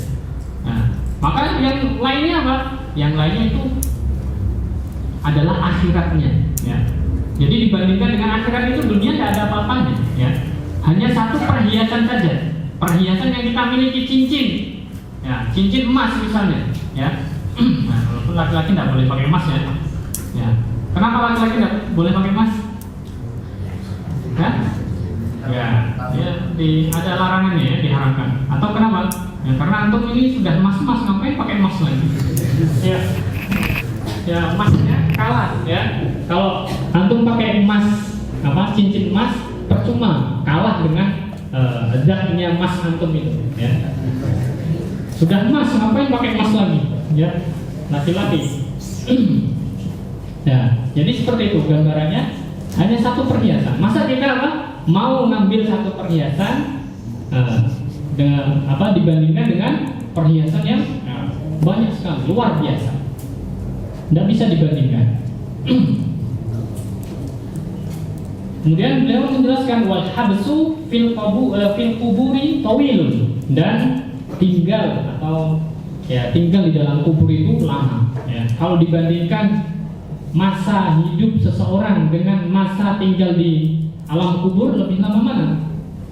Nah, maka yang lainnya apa? Yang lainnya itu adalah akhiratnya. Ya. Jadi dibandingkan dengan akhirat itu dunia tidak ada apa-apanya. Ya. Hanya satu perhiasan saja. Perhiasan yang kita miliki, cincin. Ya, cincin emas misalnya. Ya. Nah, walaupun laki-laki tidak boleh pakai emas ya. Ya. Kenapa laki-laki tidak boleh pakai emas? Ya, ada larangannya ya, diharamkan. Atau kenapa? Ya, karena antum ini sudah emas-emas, ngapain pakai emas lagi? Ya, ya emasnya kalah ya. Kalau antum pakai emas, cincin emas, percuma, kalah dengan zatnya emas antum itu. Ya. Sudah emas, ngapain pakai emas lagi? Ya, laki-laki. Ya, jadi seperti itu gambarannya. Hanya satu perhiasan. Masa kita mau ngambil satu perhiasan dengan dibandingkan dengan perhiasan yang banyak sekali, luar biasa. Tidak bisa dibandingkan. Kemudian beliau menjelaskan wal habsu fil kuburi tawilun, dan tinggal tinggal di dalam kubur itu lama. Ya. Kalau dibandingkan masa hidup seseorang dengan masa tinggal di alam kubur, lebih lama mana?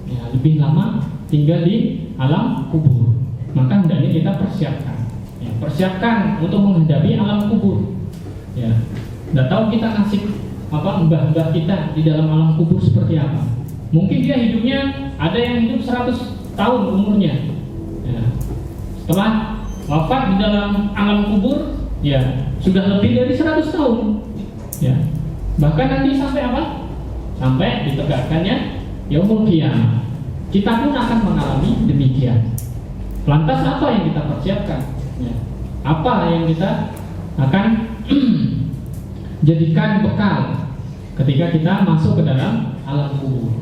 Ya, lebih lama tinggal di alam kubur. Maka hendaknya kita persiapkan. Ya, persiapkan untuk menghadapi alam kubur. Ya, nggak tahu kita nasib mbah-mbah kita di dalam alam kubur seperti apa. Mungkin dia hidupnya ada yang hidup 100 tahun umurnya. Ya. Setelah wafat di dalam alam kubur, ya sudah lebih dari 100 tahun. Ya. Bahkan nanti sampai apa? Sampai ditegakkannya yaumul qiyamah. Kita pun akan mengalami demikian. Lantas apa yang kita persiapkan? Ya. Apa yang kita akan jadikan bekal ketika kita masuk ke dalam alam kubur?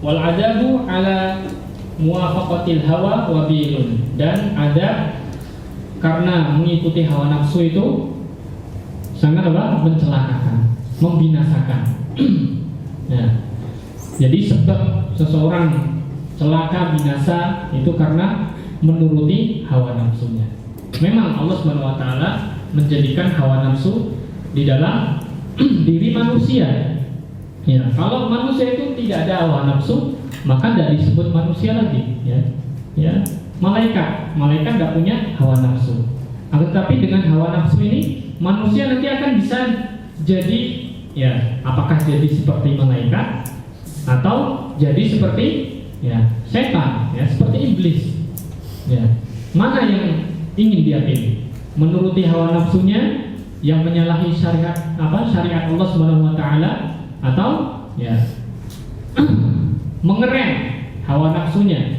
Wal adabu ala muwafaqatil hawa wabilun, dan ada karena mengikuti hawa nafsu itu sangat mencelakakan, membinasakan. Ya. Jadi sebab seseorang celaka binasa itu karena menuruti hawa nafsunya. Memang Allah SWT menjadikan hawa nafsu di dalam diri manusia. Ya, kalau manusia itu tidak ada hawa nafsu, maka tidak disebut manusia lagi. Ya, malaikat tidak punya hawa nafsu. Tetapi dengan hawa nafsu ini, manusia nanti akan bisa jadi, ya, apakah jadi seperti malaikat atau jadi seperti setan, seperti iblis. Ya, mana yang ingin dia pilih? Menuruti hawa nafsunya yang menyalahi syariat Allah Subhanahu wa taala, atau mengerem hawa nafsunya.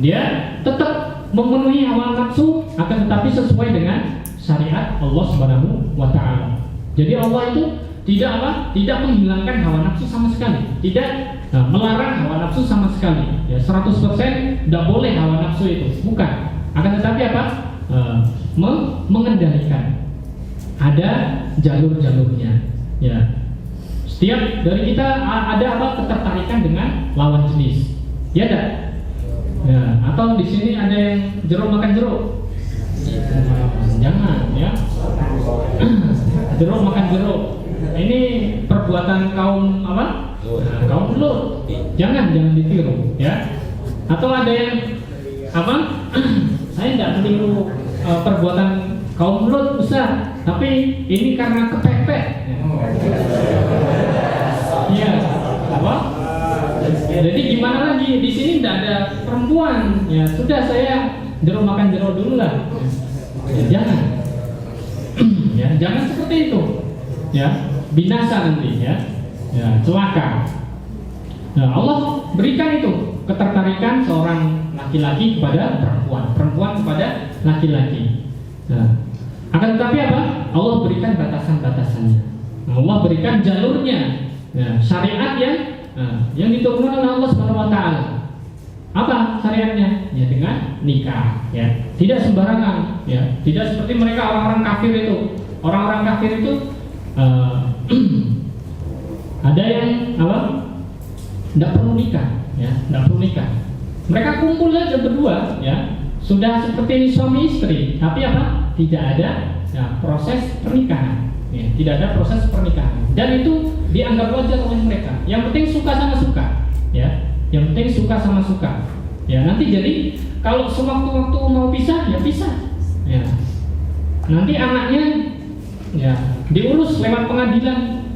Dia tetap memenuhi hawa nafsu, akan tetapi sesuai dengan syariat Allah Subhanahu wa taala. Jadi Allah itu tidak apa? Tidak menghilangkan hawa nafsu sama sekali, tidak melarang hawa nafsu sama sekali. Ya, 100% tidak boleh hawa nafsu itu, bukan. Akan tetapi apa? Mengendalikan. Ada jalur-jalurnya. Ya. Setiap dari kita ada apa? Ketertarikan dengan lawan jenis. Ya ada. Ya. Atau di sini ada yang jeruk makan jeruk. Jangan, ya. Jeruk makan jeruk. Ini perbuatan kaum apa? Kaum Lut. Jangan ditiru, ya. Atau ada yang apa? Saya tidak meniru perbuatan kaum Lut besar, tapi ini karena kepepet. Iya, apa? Jadi gimana lagi? Di sini tidak ada perempuan. Ya sudah, saya jeruk makan jeruk dulu lah. Ya, jangan. Ya, jangan seperti itu. Ya, binasa nanti ya. Ya, celaka. Nah, Allah berikan itu ketertarikan seorang laki-laki kepada perempuan, perempuan kepada laki-laki. Nah, akan tetapi apa? Allah berikan batasan-batasannya. Nah, Allah berikan jalurnya. Nah, syariat yang diturunkan oleh Allah Subhanahu wa taala. Apa syariatnya? Ya dengan nikah, ya. Tidak sembarangan, ya. Tidak seperti mereka orang-orang kafir itu. Orang-orang kafir itu ada yang apa? Tidak perlu nikah, ya. Tidak perlu nikah. Mereka kumpul saja berdua, ya. Sudah seperti suami istri, tapi apa? Tidak ada proses pernikahan. Ya, tidak ada proses pernikahan. Dan itu dianggap wajar oleh mereka. Yang penting suka sama suka, ya. Yang penting suka sama suka. Ya, nanti jadi kalau sewaktu-waktu mau pisah, ya pisah. Ya. Nanti anaknya ya diurus lewat pengadilan.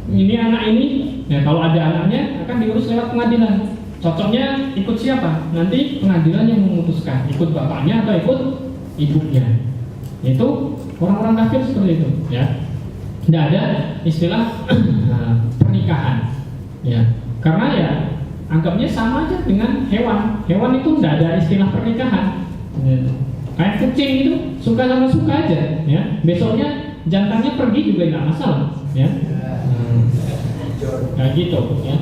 Ini anak ini, ya kalau ada anaknya akan diurus lewat pengadilan. Cocoknya ikut siapa? Nanti pengadilan yang memutuskan, ikut bapaknya atau ikut ibunya. Itu orang-orang kafir seperti itu, ya. Tidak ada istilah pernikahan, ya. Karena ya anggapnya sama aja dengan hewan. Hewan itu tidak ada istilah pernikahan. Ya. Kayak kucing itu suka sama suka aja, ya. Besoknya jantannya pergi juga tidak masalah, ya. Kayak gitu, ya.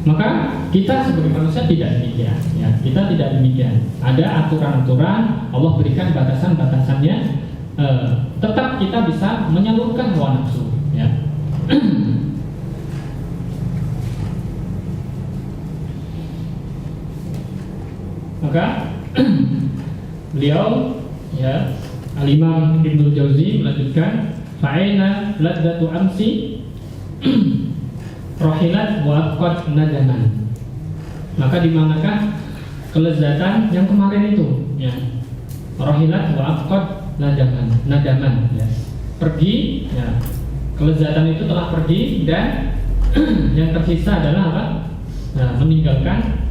Maka kita sebagai manusia tidak demikian, ya. Kita tidak demikian. Ada aturan-aturan, Allah berikan batasan-batasannya. Tetap kita bisa menyalurkan hawa nafsu, ya. Maka beliau, ya, Al-Imam Ibnu Jauzi melanjutkan, fa'ina ladzatu amsi rohilat wa qad nadaman. Maka dimanakah kelezatan yang kemarin itu, ya. Rohilat wa qad nadaman, ya. Pergi, ya. Kelezatan itu telah pergi dan yang tersisa adalah apa? Nah, meninggalkan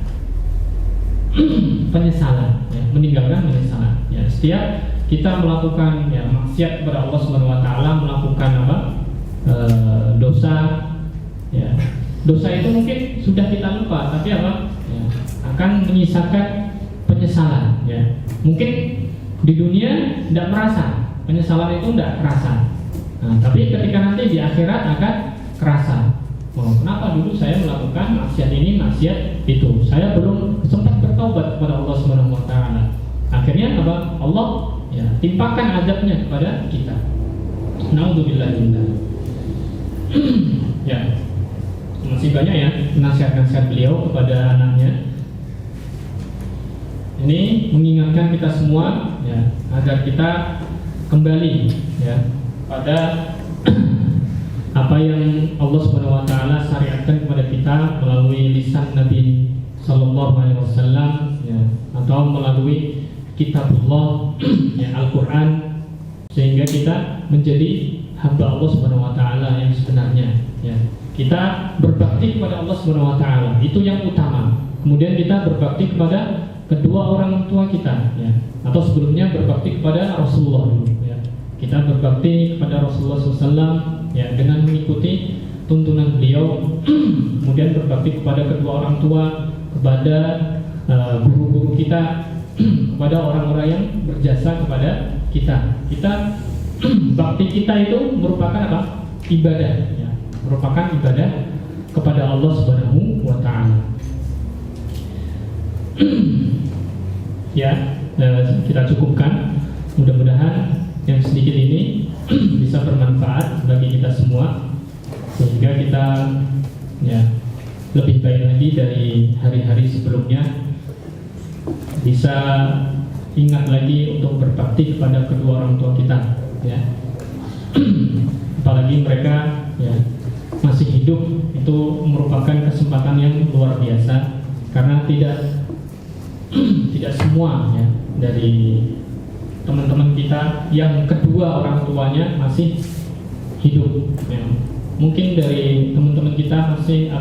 penyesalan, ya. Meninggalkan penyesalan, ya. Setiap kita melakukan ya maksiat kepada Allah Subhanahu wa taala, melakukan apa? Dosa, ya. Dosa itu mungkin sudah kita lupa, tapi apa? Ya, akan menyisakan penyesalan, ya. Mungkin di dunia tidak merasa, penyesalan itu tidak kerasa. Nah, tapi ketika nanti di akhirat akan kerasa. Oh, kenapa dulu saya melakukan maksiat ini, maksiat itu? Saya belum sempat bertaubat kepada Allah Subhanahu wa taala. Akhirnya apa? Allah ya timpakan azabnya kepada kita. Naudzubillah minzalik. Ya. Masih banyak ya nasihat-nasihat beliau kepada anaknya. Ini mengingatkan kita semua, ya, agar kita kembali, ya, pada apa yang Allah Subhanahu wa taala syariatkan kepada kita melalui lisan Nabi sallallahu alaihi wasallam, ya, atau melalui kitabullah, ya, Al-Qur'an, sehingga kita menjadi hamba Allah Subhanahu wa taala yang sebenarnya, ya. Kita berbakti kepada Allah Subhanahu wa taala, itu yang utama. Kemudian kita berbakti kepada kedua orang tua kita, ya. Atau sebelumnya berbakti kepada Rasulullah dulu, ya. Kita berbakti kepada Rasulullah SAW, ya, dengan mengikuti tuntunan beliau. Kemudian berbakti kepada kedua orang tua, kepada guru-guru kita, kepada orang-orang yang berjasa kepada kita. Kita bakti kita itu merupakan apa? Ibadah, ya. Merupakan ibadah kepada Allah Subhanahu wa taala. Ya, kita cukupkan. Mudah-mudahan yang sedikit ini bisa bermanfaat bagi kita semua, sehingga kita ya lebih baik lagi dari hari-hari sebelumnya, bisa ingat lagi untuk berbakti kepada kedua orang tua kita, ya. Apalagi mereka ya masih hidup, itu merupakan kesempatan yang luar biasa, karena tidak semua ya dari teman-teman kita yang kedua orang tuanya masih hidup, ya. Mungkin dari teman-teman kita masih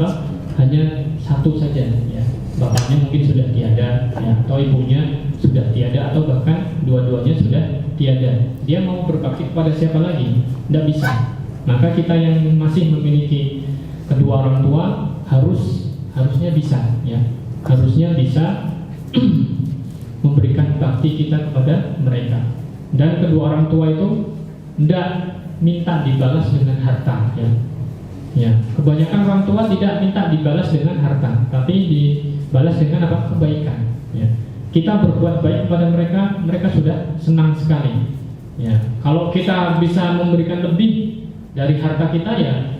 hanya satu saja, ya. Bapaknya mungkin sudah tiada, ya, atau ibunya sudah tiada, atau bahkan dua-duanya sudah tiada. Dia mau berbakti kepada siapa lagi? Tidak bisa. Maka kita yang masih memiliki kedua orang tua harusnya bisa, ya. Harusnya bisa memberikan bakti kita kepada mereka. Dan kedua orang tua itu tidak minta dibalas dengan harta, ya. Ya, kebanyakan orang tua tidak minta dibalas dengan harta, tapi dibalas dengan kebaikan. Ya. Kita berbuat baik kepada mereka, mereka sudah senang sekali. Ya. Kalau kita bisa memberikan lebih dari harta kita, ya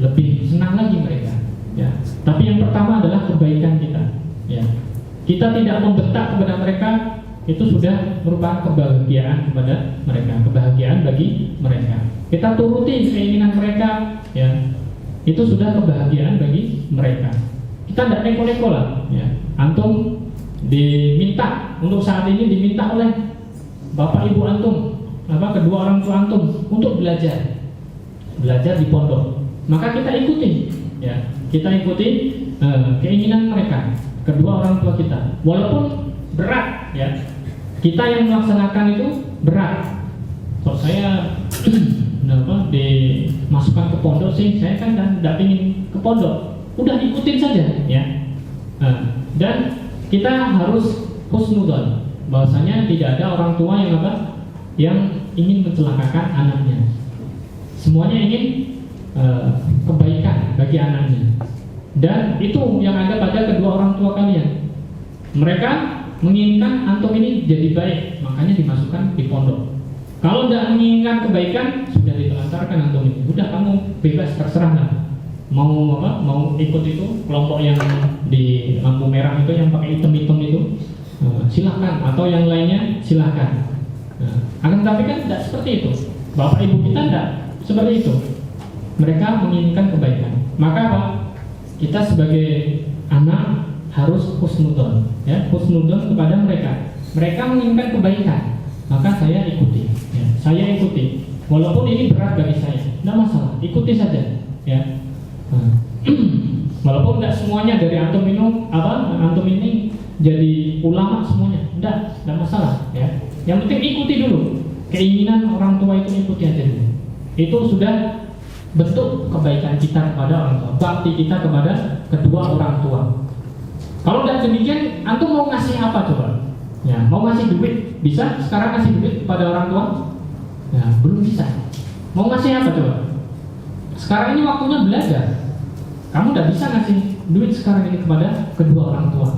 lebih senang lagi mereka. Ya. Tapi yang pertama adalah kebaikan kita. Ya. Kita tidak membentak kepada mereka, itu sudah merupakan kebahagiaan kepada mereka, kebahagiaan bagi mereka. Kita turuti keinginan mereka, ya, itu sudah kebahagiaan bagi mereka. Kita tidak neko-neko lah, ya. Antum diminta untuk saat ini diminta oleh bapak ibu antum, kedua orang tua antum untuk belajar di pondok, maka kita ikuti, ya. Kita ikuti keinginan mereka, kedua orang tua kita, walaupun berat, ya. Kita yang melaksanakan itu berat. Kalau saya dimasukkan ke pondok sih, saya kan tidak ingin ke pondok, udah ikutin saja, ya. Dan kita harus husnudzon, bahwasanya tidak ada orang tua yang ingin mencelakakan anaknya. Semuanya ingin kebaikan bagi anaknya, dan itu yang ada pada kedua orang tua kalian. Mereka menginginkan antum ini jadi baik, makanya dimasukkan di pondok. Kalau tidak menginginkan kebaikan, sudah ditelantarkan antum ini. Udah, kamu bebas, terserah lah. Mau ikut itu kelompok yang di lampu merah itu, yang pakai hitam-hitam itu, silahkan. Atau yang lainnya silahkan. Akan tetapi kan tidak seperti itu. Bapak ibu kita tidak seperti itu. Mereka menginginkan kebaikan. Maka kita sebagai anak harus husnudzon, ya, husnudzon kepada mereka. Mereka menginginkan kebaikan, maka saya ikuti, ya. Saya ikuti, walaupun ini berat bagi saya, tidak masalah, ikuti saja, ya. Walaupun tidak semuanya dari antum ini jadi ulama semuanya, tidak masalah, ya. Yang penting ikuti dulu keinginan orang tua, itu ikuti aja dulu. Itu sudah bentuk kebaikan kita kepada orang tua, bakti kita kepada kedua orang tua. Kalau tidak demikian, antum mau ngasih apa coba? Ya, mau ngasih duit, bisa sekarang ngasih duit kepada orang tua? Ya, belum bisa. Mau ngasih apa coba? Sekarang ini waktunya belajar. Kamu tidak bisa ngasih duit sekarang ini kepada kedua orang tua.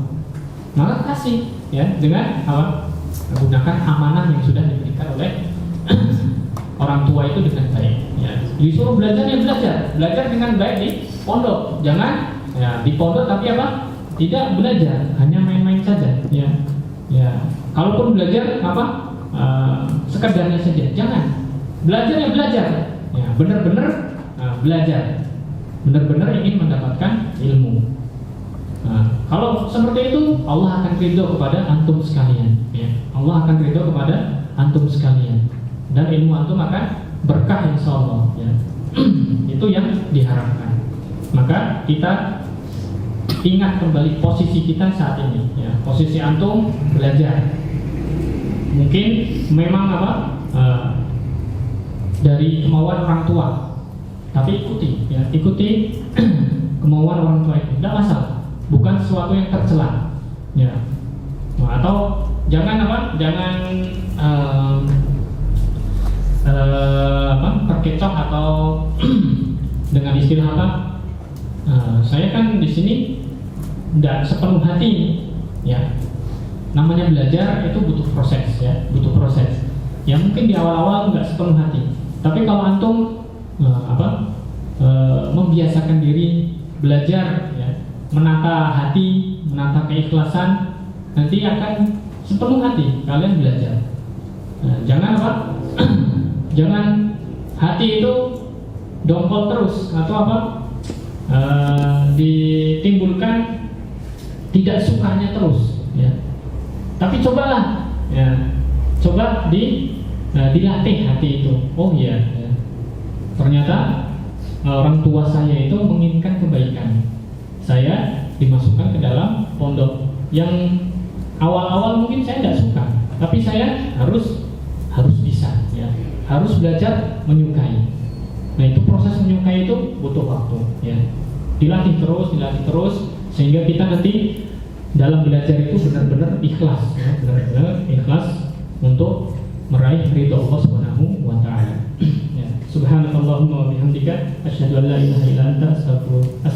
Maka kasih, ya, dengan menggunakan amanah yang sudah diberikan oleh orang tua itu dengan baik. Ya, disuruh belajar, ya belajar dengan baik di pondok. Jangan ya di pondok tapi tidak belajar, hanya main-main saja, ya. Ya, kalaupun belajar sekedarnya saja, jangan. Belajar, ya belajar, ya benar-benar belajar, benar-benar ingin mendapatkan ilmu. Kalau seperti itu, Allah akan ridho kepada antum sekalian, ya. Allah akan ridho kepada antum sekalian, dan ilmu antum akan berkah insyaallah, ya. Itu yang diharapkan. Maka kita ingat kembali posisi kita saat ini, ya. Posisi antum belajar. Mungkin memang dari kemauan orang tua, tapi ikuti, ya, ikuti kemauan orang tua itu, tidak masalah, bukan sesuatu yang tercela, ya. Atau jangan terkecoh atau dengan istilah apa? Saya kan di sini tidak sepenuh hati, ya. Namanya belajar itu butuh proses, ya, butuh proses. Ya mungkin di awal-awal nggak sepenuh hati, tapi kalau antum membiasakan diri belajar, ya, menata hati, menata keikhlasan, nanti akan sepenuh hati kalian belajar. Jangan jangan hati itu dongkol terus atau ditimbulkan tidak sukanya terus, ya. Tapi cobalah, ya, coba dilatih hati itu. Oh iya, ya. Ternyata orang tua saya itu menginginkan kebaikan. Saya dimasukkan ke dalam pondok yang awal-awal mungkin saya tidak suka, tapi saya harus bisa, ya, harus belajar menyukai. Nah itu proses menyukai itu butuh waktu, ya. Dilatih terus sehingga kita nanti dalam belajar itu benar-benar ikhlas, ya, benar-benar ikhlas untuk meraih ridho Allah Subhanahu wa taala. Ya. Subhanakallahumma wa bihamdika asyhadu an la ilaha illa anta astaghfiruka